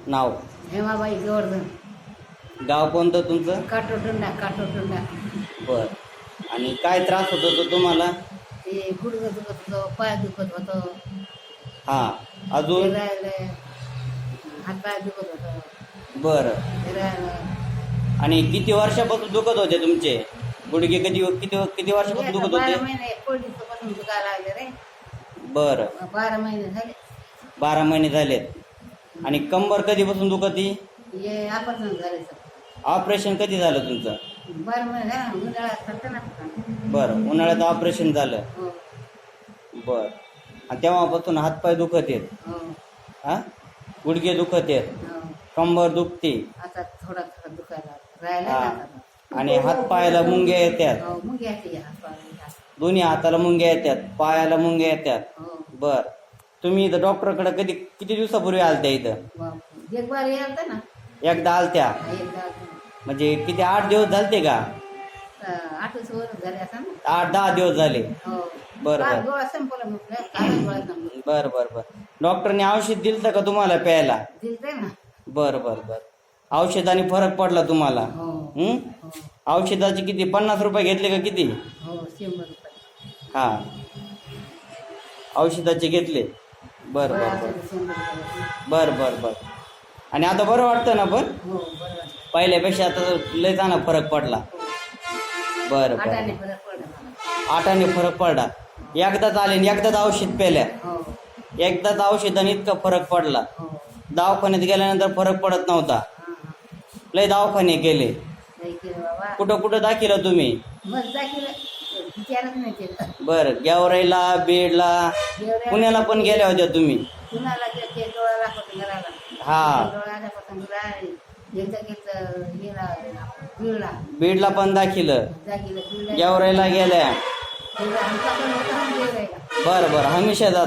नाव हेमाबाई गोवर्धन. गाव कोणतं तुमचं? काटोटुंडा काटोटुंडा. बर. आणि काय त्रास होत होतो तुम्हाला? ते गुडघं दुखत होतं, पाय दुखत होतं, हा अजून? फिरायला हात पाय दुखत होतं, बर. फिरायला. आणि किती वर्षापासून दुखत होते तुमचे गुडघे? किती किती किती वर्षापासून दुखत 12 होते? महिने कोल्डीपासून दुखायला लागले रे. बर. 12 महिने झाले. 12 महिने झालेत. आणि कंबर कधीपासून दुखती? हे आपण झाले सर. ऑपरेशन कधी झालं तुमचं? 12 महिने झाले. उन्हाळ्यात करते ना. बरं, उन्हाळ्यात ऑपरेशन झालं. हो बर. आणि तेव्हापासून हातपाय दुखत आहेत, हो हा गुडघे दुखत आहेत, हो. कंबर दुखते, आता थोडा थोडा दुखायला राहिला हा. ना आता. आणि हातपायाला मुंग्या येतात, हो मग यायचे हात पाय. दोन्ही हाताला मुंग्या येतात, पायाला मुंग्या येतात. हो बर. तुम्ही इथं डॉक्टरकडे किती दिवसापूर्वी आलत्या इथं? बाप. एक बार यायला ना. एकदा आलत्या? एकदा म्हणजे किती 8 दिवस झालते का? 8 वर्ष झाले असं ना. 8-10 दिवस झाले. हो. बरं, काल बरं. डोळा संपला म्हटलं, काल डोळा संपला. बर बर बर. डॉक्टरने औषध दिलं का तुम्हाला प्यायला? दिलते ना. बर बर बर. औषधाने फरक पडला तुम्हाला? हो हं? हो औषधाचे किती, 50 रुपये घेतले का किती? हो 100 रुपये. हा, औषधाचे घेतले. बर बर बर. बरं, 100 रुपये. बर बर बर. आणि आता बरं वाटतं ना? पण हो बरोबर. पहिल्यापेक्षा आता लय चांगला फरक पडला. बर बर. आटाने फरक पडला मला. 8 फरक पडला. एकदाच आले आणि एकदाच औषध पेल्या, हो एकदाच औषधाने इतका फरक पडला. हो. दवाखान्यात गेल्यानंतर फरक पडत नव्हता. हा हा. लय दवाखाने केले. नाही केलं बाबा. कुठं कुठं दाखिलं तुम्ही? मग दाखिलं. विचारच नाही केलं. बर. गेवराईला, बीडला, एवढ्या पुण्याला पण गेल्या होत्या तुम्ही? कुणाला ते डोळा दाखवतो घराला. हा. डोळा दाखवतो घरा. एकदा घेतलं गेला बीडला. बीडला पण दाखिलं, दाखिलं बीडला. गेवराईला गेल्या. आमचा पण होता ना गेवराईला. बर बर. हमेशा जात